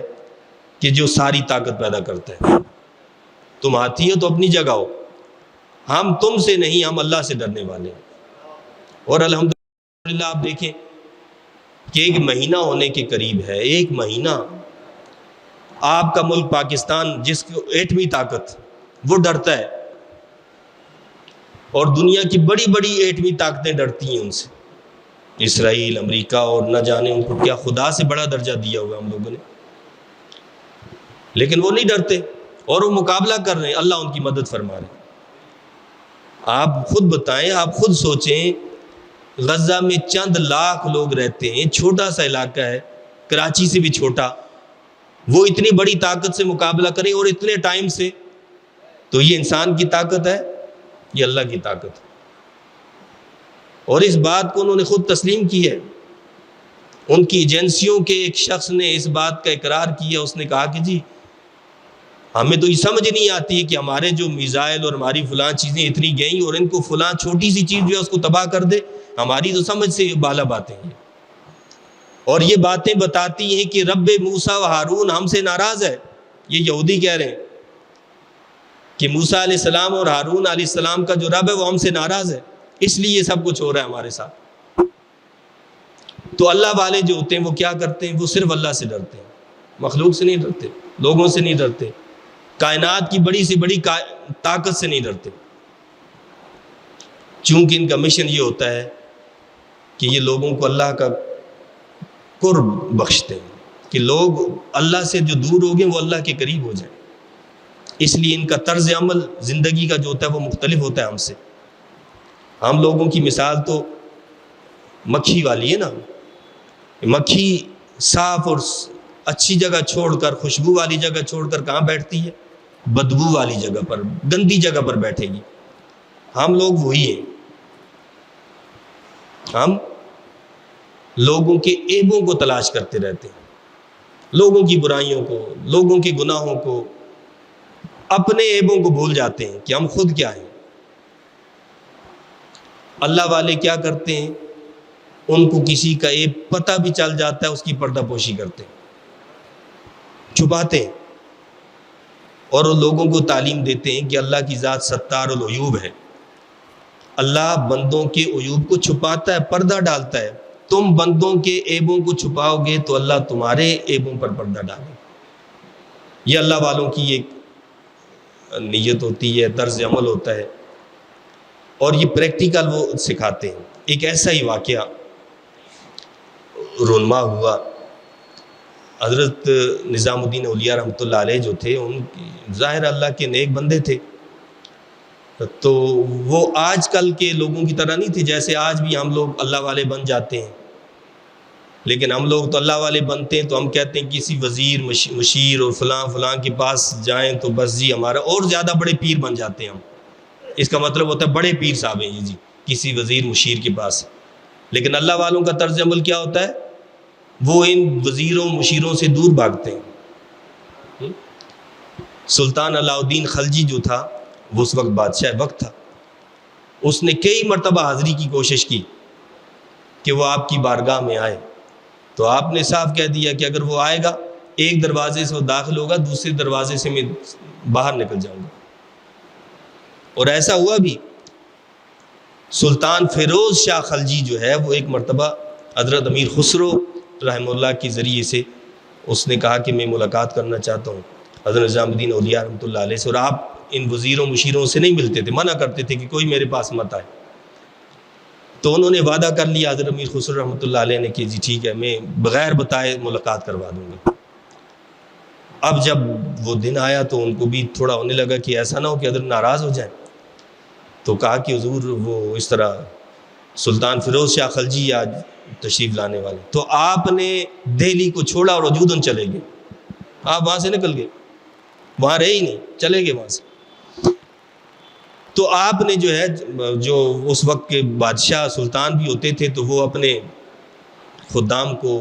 کہ جو ساری طاقت پیدا کرتا ہے۔ تم ہاتھی ہو تو اپنی جگہ ہو، ہم تم سے نہیں، ہم اللہ سے ڈرنے والے ہیں۔ اور الحمدللہ آپ دیکھیں کہ ایک مہینہ ہونے کے قریب ہے، ایک مہینہ آپ کا ملک پاکستان جس کو ایٹمی طاقت، وہ ڈرتا ہے، اور دنیا کی بڑی بڑی ایٹمی طاقتیں ڈرتی ہیں ان سے، اسرائیل، امریکہ، اور نہ جانے ان کو کیا خدا سے بڑا درجہ دیا ہوا ہم لوگوں نے، لیکن وہ نہیں ڈرتے اور وہ مقابلہ کر رہے ہیں، اللہ ان کی مدد فرما رہے ہیں۔ آپ خود بتائیں، آپ خود سوچیں، غزہ میں چند لاکھ لوگ رہتے ہیں، چھوٹا سا علاقہ ہے، کراچی سے بھی چھوٹا، وہ اتنی بڑی طاقت سے مقابلہ کریں اور اتنے ٹائم سے، تو یہ انسان کی طاقت ہے، یہ اللہ کی طاقت ہے۔ اور اس بات کو انہوں نے خود تسلیم کی ہے، ان کی ایجنسیوں کے ایک شخص نے اس بات کا اقرار کیا، اس نے کہا کہ جی ہمیں تو یہ سمجھ نہیں آتی ہے کہ ہمارے جو میزائل اور ہماری فلاں چیزیں اتنی گئیں اور ان کو فلاں چھوٹی سی چیز جو ہے اس کو تباہ کر دے. ہماری تو سمجھ سے بالا باتیں ہیں. اور یہ باتیں بتاتی ہیں کہ رب موسیٰ و ہارون ہم سے ناراض ہے. یہ یہودی کہہ رہے ہیں کہ موسیٰ علیہ السلام اور ہارون علیہ السلام کا جو رب ہے وہ ہم سے ناراض ہے، اس لیے یہ سب کچھ ہو رہا ہے ہمارے ساتھ. تو اللہ والے جو ہوتے ہیں وہ کیا کرتے ہیں؟ وہ صرف اللہ سے ڈرتے ہیں، مخلوق سے نہیں ڈرتے، لوگوں سے نہیں ڈرتے، کائنات کی بڑی سے بڑی طاقت سے نہیں ڈرتے. چونکہ ان کا مشن یہ ہوتا ہے کہ یہ لوگوں کو اللہ کا قرب بخشتے ہیں، کہ لوگ اللہ سے جو دور ہو گئے وہ اللہ کے قریب ہو جائیں. اس لیے ان کا طرز عمل زندگی کا جو ہوتا ہے وہ مختلف ہوتا ہے ہم سے. ہم لوگوں کی مثال تو مکھی والی ہے نا. مکھی صاف اور اچھی جگہ چھوڑ کر، خوشبو والی جگہ چھوڑ کر کہاں بیٹھتی ہے؟ بدبو والی جگہ پر، گندی جگہ پر بیٹھے گی. ہم لوگ وہی ہیں. ہم لوگوں کے عیبوں کو تلاش کرتے رہتے ہیں، لوگوں کی برائیوں کو، لوگوں کے گناہوں کو، اپنے عیبوں کو بھول جاتے ہیں کہ ہم خود کیا ہیں. اللہ والے کیا کرتے ہیں؟ ان کو کسی کا عیب پتہ بھی چل جاتا ہے، اس کی پردہ پوشی کرتے ہیں، چھپاتے ہیں، اور ان لوگوں کو تعلیم دیتے ہیں کہ اللہ کی ذات ستار العیوب ہے. اللہ بندوں کے عیوب کو چھپاتا ہے، پردہ ڈالتا ہے. تم بندوں کے عیبوں کو چھپاؤ گے تو اللہ تمہارے عیبوں پر پردہ ڈالے. یہ اللہ والوں کی ایک نیت ہوتی ہے، طرز عمل ہوتا ہے، اور یہ پریکٹیکل وہ سکھاتے ہیں. ایک ایسا ہی واقعہ رونما ہوا. حضرت نظام الدین اولیاء رحمۃ اللہ علیہ جو تھے، ان ظاہر اللہ کے نیک بندے تھے، تو وہ آج کل کے لوگوں کی طرح نہیں تھے جیسے آج بھی ہم لوگ اللہ والے بن جاتے ہیں. لیکن ہم لوگ تو اللہ والے بنتے ہیں تو ہم کہتے ہیں کسی وزیر مشیر اور فلاں کے پاس جائیں تو بس جی ہمارا اور زیادہ بڑے پیر بن جاتے ہیں ہم. اس کا مطلب ہوتا ہے بڑے پیر صاحب ہیں یہ جی، کسی وزیر مشیر کے پاس. لیکن اللہ والوں کا طرز عمل کیا ہوتا ہے؟ وہ ان وزیروں مشیروں سے دور بھاگتے ہیں. سلطان علاء الدین خلجی جو تھا، وہ اس وقت بادشاہ وقت تھا. اس نے کئی مرتبہ حاضری کی کوشش کی کہ وہ آپ کی بارگاہ میں آئے، تو آپ نے صاف کہہ دیا کہ اگر وہ آئے گا، ایک دروازے سے وہ داخل ہوگا، دوسرے دروازے سے میں باہر نکل جاؤں گا. اور ایسا ہوا بھی. سلطان فیروز شاہ خلجی جو ہے وہ ایک مرتبہ حضرت امیر خسرو رحمہ اللہ کے ذریعے سے اس نے کہا کہ میں ملاقات کرنا چاہتا ہوں حضرت نظام الدین اولیاء رحمۃ اللہ علیہ سے، اور آپ ان وزیروں مشیروں سے نہیں ملتے تھے، منع کرتے تھے کہ کوئی میرے پاس مت آئے. تو انہوں نے وعدہ کر لیا حضرت امیر خسرو رحمۃ اللہ علیہ نے کہ جی ٹھیک ہے، میں بغیر بتائے ملاقات کروا دوں گا. اب جب وہ دن آیا تو ان کو بھی تھوڑا ہونے لگا کہ ایسا نہ ہو کہ حضرت ناراض ہو جائیں. تو کہا کہ حضور وہ اس طرح سلطان فیروز شاہ خلجی آج تشریف لانے والے. تو آپ نے دہلی کو چھوڑا اور وجوداً چلے گئے. آپ وہاں سے نکل گئے، وہاں رہے ہی نہیں، چلے گئے وہاں سے. تو آپ نے جو ہے، جو اس وقت کے بادشاہ سلطان بھی ہوتے تھے تو وہ اپنے خدام کو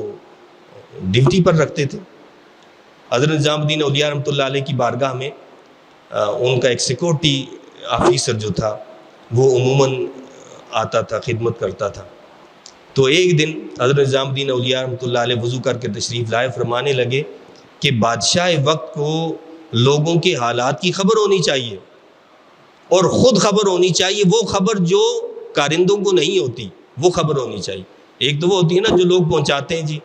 ڈیوٹی پر رکھتے تھے. حضرت نظام الدین اولیاء رحمۃ اللہ علیہ کی بارگاہ میں ان کا ایک سیکورٹی آفیسر جو تھا وہ عموماً آتا تھا، خدمت کرتا تھا. تو ایک دن حضرت نظام الدین اولیاء رحمۃ اللہ علیہ وضو کر کے تشریف لائے. فرمانے لگے کہ بادشاہ وقت کو لوگوں کے حالات کی خبر ہونی چاہیے اور خود خبر ہونی چاہیے. وہ خبر جو کارندوں کو نہیں ہوتی وہ خبر ہونی چاہیے. ایک تو وہ ہوتی ہے نا جو لوگ پہنچاتے ہیں، جی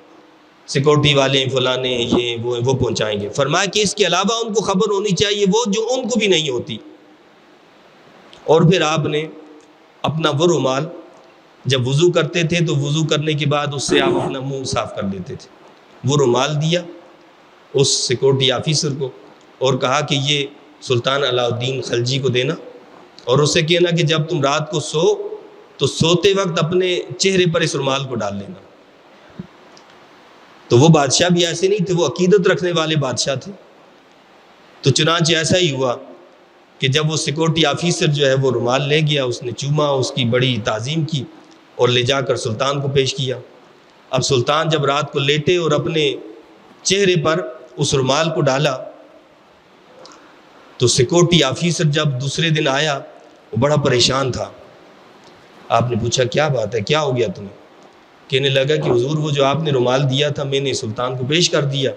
سیکورٹی والے فلانے یہ وہ پہنچائیں گے. فرمایا کہ اس کے علاوہ ان کو خبر ہونی چاہیے وہ جو ان کو بھی نہیں ہوتی. اور پھر آپ نے اپنا وہ رومال، جب وضو کرتے تھے تو وضو کرنے کے بعد اس سے آپ اپنا منہ صاف کر لیتے تھے، وہ رومال دیا اس سیکورٹی آفیسر کو اور کہا کہ یہ سلطان علاء الدین خلجی کو دینا، اور اس سے کہنا کہ جب تم رات کو سو تو سوتے وقت اپنے چہرے پر اس رومال کو ڈال لینا. تو وہ بادشاہ بھی ایسے نہیں تھے، وہ عقیدت رکھنے والے بادشاہ تھے. تو چنانچہ ایسا ہی ہوا کہ جب وہ سیکورٹی آفیسر جو ہے وہ رومال لے گیا، اس نے چوما، اس کی بڑی تعظیم کی اور لے جا کر سلطان کو پیش کیا. اب سلطان جب رات کو لیٹے اور اپنے چہرے پر اس رومال کو ڈالا تو سیکورٹی آفیسر جب دوسرے دن آیا وہ بڑا پریشان تھا. آپ نے پوچھا کیا بات ہے, کیا ہو گیا تمہیں؟ کہنے لگا کہ حضور وہ جو آپ نے رومال دیا تھا میں نے سلطان کو پیش کر دیا,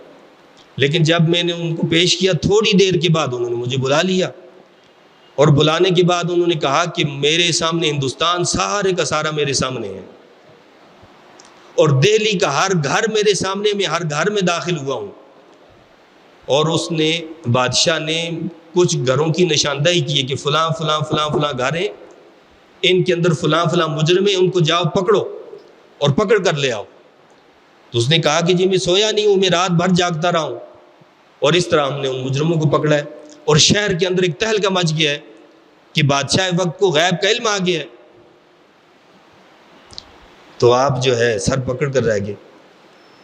لیکن جب میں نے ان کو پیش کیا تھوڑی دیر کے بعد انہوں نے مجھے بلا لیا, اور بلانے کے بعد انہوں نے کہا کہ میرے سامنے ہندوستان سارے کا سارا میرے سامنے ہے, اور دہلی کا ہر گھر میرے سامنے, میں ہر گھر میں داخل ہوا ہوں. اور اس نے بادشاہ نے کچھ گھروں کی نشاندہی کی ہے کہ فلاں فلاں فلاں فلاں گھر ہیں, ان کے اندر فلاں فلاں مجرم ہیں, ان کو جاؤ پکڑو اور پکڑ کر لے آؤ. تو اس نے کہا کہ جی میں سویا نہیں ہوں, میں رات بھر جاگتا رہا ہوں. اور اس طرح ہم نے ان مجرموں کو پکڑا ہے, اور شہر کے اندر ایک تہلکہ مچ گیا ہے کہ بادشاہ وقت کو غیب کا علم آ گیا ہے. تو آپ جو ہے سر پکڑ کر رہ گئے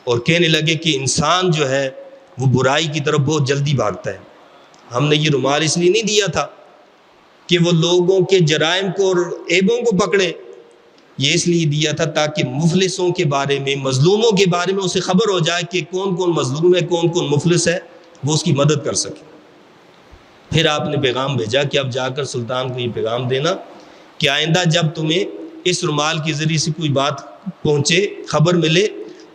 اور کہنے لگے کہ انسان جو ہے وہ برائی کی طرف بہت جلدی بھاگتا ہے. ہم نے یہ رومال اس لیے نہیں دیا تھا کہ وہ لوگوں کے جرائم کو اور عیبوں کو پکڑے, یہ اس لیے دیا تھا تاکہ مفلسوں کے بارے میں, مظلوموں کے بارے میں اسے خبر ہو جائے کہ کون کون مظلوم ہے, کون کون مفلس ہے, وہ اس کی مدد کر سکے. پھر آپ نے پیغام بھیجا کہ اب جا کر سلطان کو یہ پیغام دینا کہ آئندہ جب تمہیں اس رومال کے ذریعے سے کوئی بات پہنچے, خبر ملے,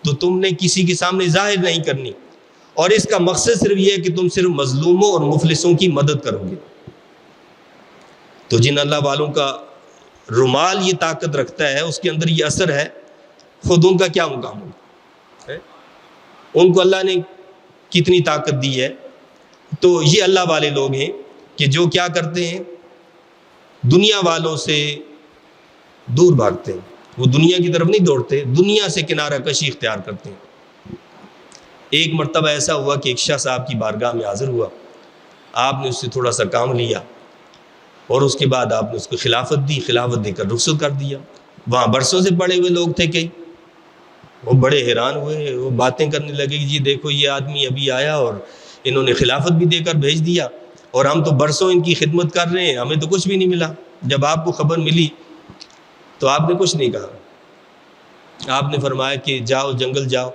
تو تم نے کسی کے سامنے ظاہر نہیں کرنی, اور اس کا مقصد صرف یہ ہے کہ تم صرف مظلوموں اور مفلسوں کی مدد کرو گے. تو جن اللہ والوں کا رومال یہ طاقت رکھتا ہے, اس کے اندر یہ اثر ہے, خود ان کا کیا مقام ہوگا, ان کو اللہ نے کتنی طاقت دی ہے. تو یہ اللہ والے لوگ ہیں کہ جو کیا کرتے ہیں, دنیا والوں سے دور بھاگتے ہیں, وہ دنیا کی طرف نہیں دوڑتے, دنیا سے کنارہ کشی اختیار کرتے ہیں. ایک مرتبہ ایسا ہوا کہ ایک شخص آپ کی بارگاہ میں حاضر ہوا, آپ نے اس سے تھوڑا سا کام لیا اور اس کے بعد آپ نے اس کو خلافت دی, خلافت دے کر رخصت کر دیا. وہاں برسوں سے پڑے ہوئے لوگ تھے کئی, وہ بڑے حیران ہوئے, وہ باتیں کرنے لگے کہ جی دیکھو یہ آدمی ابھی آیا اور انہوں نے خلافت بھی دے کر بھیج دیا, اور ہم تو برسوں ان کی خدمت کر رہے ہیں, ہمیں تو کچھ بھی نہیں ملا. جب آپ کو خبر ملی تو آپ نے کچھ نہیں کہا, آپ نے فرمایا کہ جاؤ جنگل جاؤ,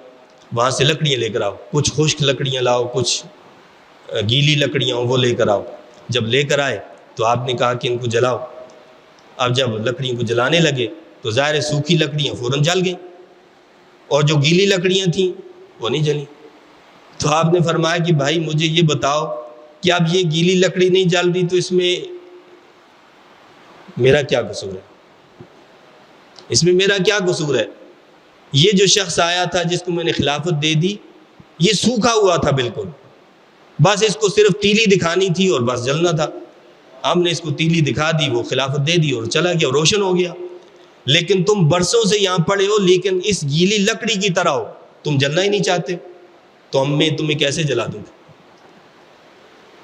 وہاں سے لکڑیاں لے کر آؤ, کچھ خشک لکڑیاں لاؤ, کچھ گیلی لکڑیاں وہ لے کر آؤ. جب لے کر آئے تو آپ نے کہا کہ ان کو جلاؤ. اب جب لکڑیوں کو جلانے لگے تو ظاہر سوکھی لکڑیاں فوراً جل گئیں, اور جو گیلی لکڑیاں تھیں وہ نہیں جلیں. تو آپ نے فرمایا کہ بھائی مجھے یہ بتاؤ کہ اب یہ گیلی لکڑی نہیں جل رہی تو اس میں میرا کیا قصور ہے, اس میں میرا کیا قصور ہے. یہ جو شخص آیا تھا جس کو میں نے خلافت دے دی, یہ سوکھا ہوا تھا بالکل, بس اس کو صرف تیلی دکھانی تھی اور بس جلنا تھا. ہم نے اس کو تیلی دکھا دی, وہ خلافت دے دی اور چلا گیا, روشن ہو گیا. لیکن تم برسوں سے یہاں پڑے ہو, لیکن اس گیلی لکڑی کی طرح ہو, تم جلنا ہی نہیں چاہتے, تو ہم میں تمہیں کیسے جلا دوں گا.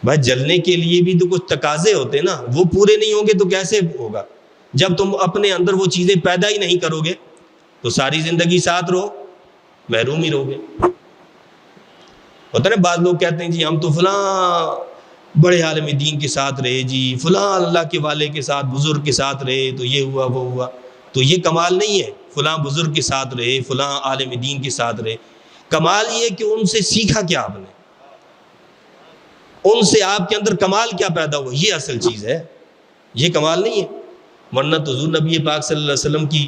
بھائی جلنے کے لیے بھی تو کچھ تقاضے ہوتے نا, وہ پورے نہیں ہوں گے تو کیسے ہوگا. جب تم اپنے اندر وہ چیزیں پیدا ہی نہیں کرو گے تو ساری زندگی ساتھ رہو, محروم ہی رہو گے. ہوتا ہے بعض لوگ کہتے ہیں جی ہم تو فلاں بڑے عالم دین کے ساتھ رہے, جی فلاں اللہ کے والے کے ساتھ بزرگ کے ساتھ رہے تو یہ ہوا وہ ہوا. تو یہ کمال نہیں ہے فلاں بزرگ کے ساتھ رہے, فلاں عالم دین کے ساتھ رہے. کمال یہ کہ ان سے سیکھا کیا آپ نے, ان سے آپ کے اندر کمال کیا پیدا ہوا, یہ اصل چیز ہے, یہ کمال نہیں ہے. ورنہ تو حضور نبی پاک صلی اللہ علیہ وسلم کی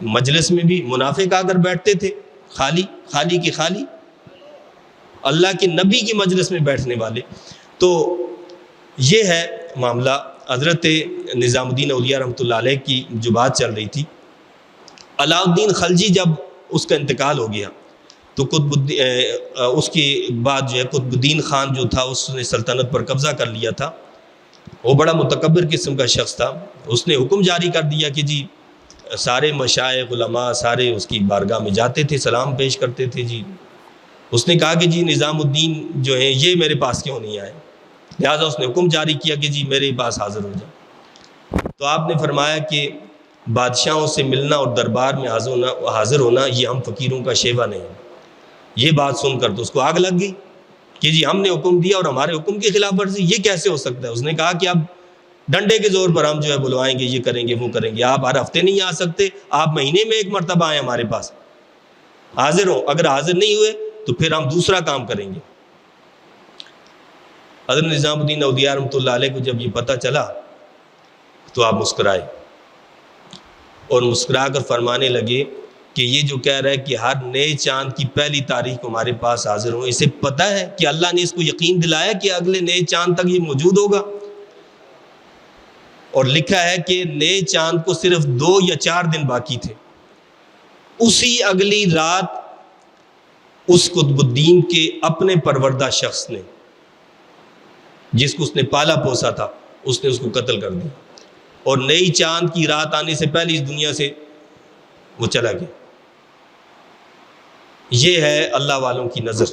مجلس میں بھی منافق آ کر بیٹھتے تھے, خالی خالی کی خالی, اللہ کے نبی کی مجلس میں بیٹھنے والے. تو یہ ہے معاملہ. حضرت نظام الدین اولیاء رحمۃ اللہ علیہ کی جو بات چل رہی تھی, علاء الدین خلجی جب اس کا انتقال ہو گیا تو اس کے بعد جو ہے قطب الدین خان جو تھا اس نے سلطنت پر قبضہ کر لیا تھا. وہ بڑا متکبر قسم کا شخص تھا. اس نے حکم جاری کر دیا کہ جی سارے مشائخ علماء سارے اس کی بارگاہ میں جاتے تھے, سلام پیش کرتے تھے. جی اس نے کہا کہ جی نظام الدین جو ہے یہ میرے پاس کیوں نہیں آئے, لہٰذا اس نے حکم جاری کیا کہ جی میرے پاس حاضر ہو جائے. تو آپ نے فرمایا کہ بادشاہوں سے ملنا اور دربار میں حاضر ہونا یہ ہم فقیروں کا شیوا نہیں ہے. یہ بات سن کر تو اس کو آگ لگ گئی کہ جی ہم نے حکم دیا اور ہمارے حکم کی خلاف ورزی, یہ کیسے ہو سکتا ہے. اس نے کہا کہ اب ڈنڈے کے زور پر ہم جو ہے بلوائیں گے, یہ کریں گے وہ کریں گے, آپ ہر ہفتے نہیں آ سکتے, آپ مہینے میں ایک مرتبہ آئیں ہمارے پاس, حاضر ہو. اگر حاضر نہیں ہوئے تو پھر ہم دوسرا کام کریں گے. حضرت نظام الدین اودھیا رحمۃ اللہ علیہ کو جب یہ پتہ چلا تو آپ مسکرائے اور مسکرا کر فرمانے لگے کہ یہ جو کہہ رہا ہے کہ ہر نئے چاند کی پہلی تاریخ کو ہمارے پاس حاضر ہوں، اسے پتہ ہے کہ اللہ نے اس کو یقین دلایا کہ اگلے نئے چاند تک یہ موجود ہوگا، اور لکھا ہے کہ نئے چاند کو صرف 2 یا 4 دن باقی تھے، اسی اگلی رات اس قطب الدین کے اپنے پروردہ شخص نے، جس کو اس نے پالا پوسا تھا، اس نے اس کو قتل کر دیا، اور نئی چاند کی رات آنے سے پہلے اس دنیا سے وہ چلا گیا۔ یہ ہے اللہ والوں کی نظر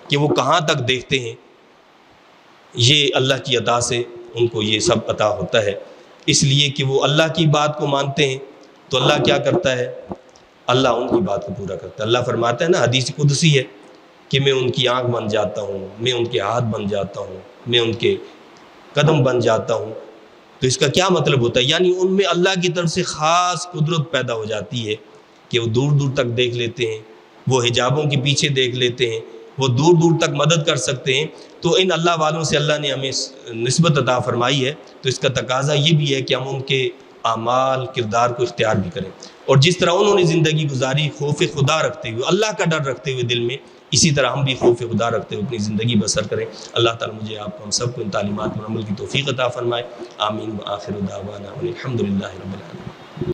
کہ وہ کہاں تک دیکھتے ہیں، یہ اللہ کی عطا سے ان کو یہ سب عطا ہوتا ہے، اس لیے کہ وہ اللہ کی بات کو مانتے ہیں تو اللہ کیا کرتا ہے، اللہ ان کی بات کو پورا کرتا ہے۔ اللہ فرماتا ہے نا، حدیث قدسی ہے کہ میں ان کی آنکھ بن جاتا ہوں، میں ان کے ہاتھ بن جاتا ہوں، میں ان کے قدم بن جاتا ہوں۔ تو اس کا کیا مطلب ہوتا ہے؟ یعنی ان میں اللہ کی طرف سے خاص قدرت پیدا ہو جاتی ہے کہ وہ دور دور تک دیکھ لیتے ہیں، وہ حجابوں کے پیچھے دیکھ لیتے ہیں، وہ دور دور تک مدد کر سکتے ہیں۔ تو ان اللہ والوں سے اللہ نے ہمیں نسبت عطا فرمائی ہے، تو اس کا تقاضا یہ بھی ہے کہ ہم ان کے اعمال کردار کو اختیار بھی کریں، اور جس طرح انہوں نے زندگی گزاری خوف خدا رکھتے ہوئے، اللہ کا ڈر رکھتے ہوئے دل میں، اسی طرح ہم بھی خوف خدا رکھتے ہوئے اپنی زندگی بسر کریں۔ اللہ تعالیٰ مجھے آپ کو ہم سب کو ان تعلیمات پر عمل کی توفیق عطا فرمائے۔ آمین۔ وآخر دعوانا الحمد للہ رب العالمین۔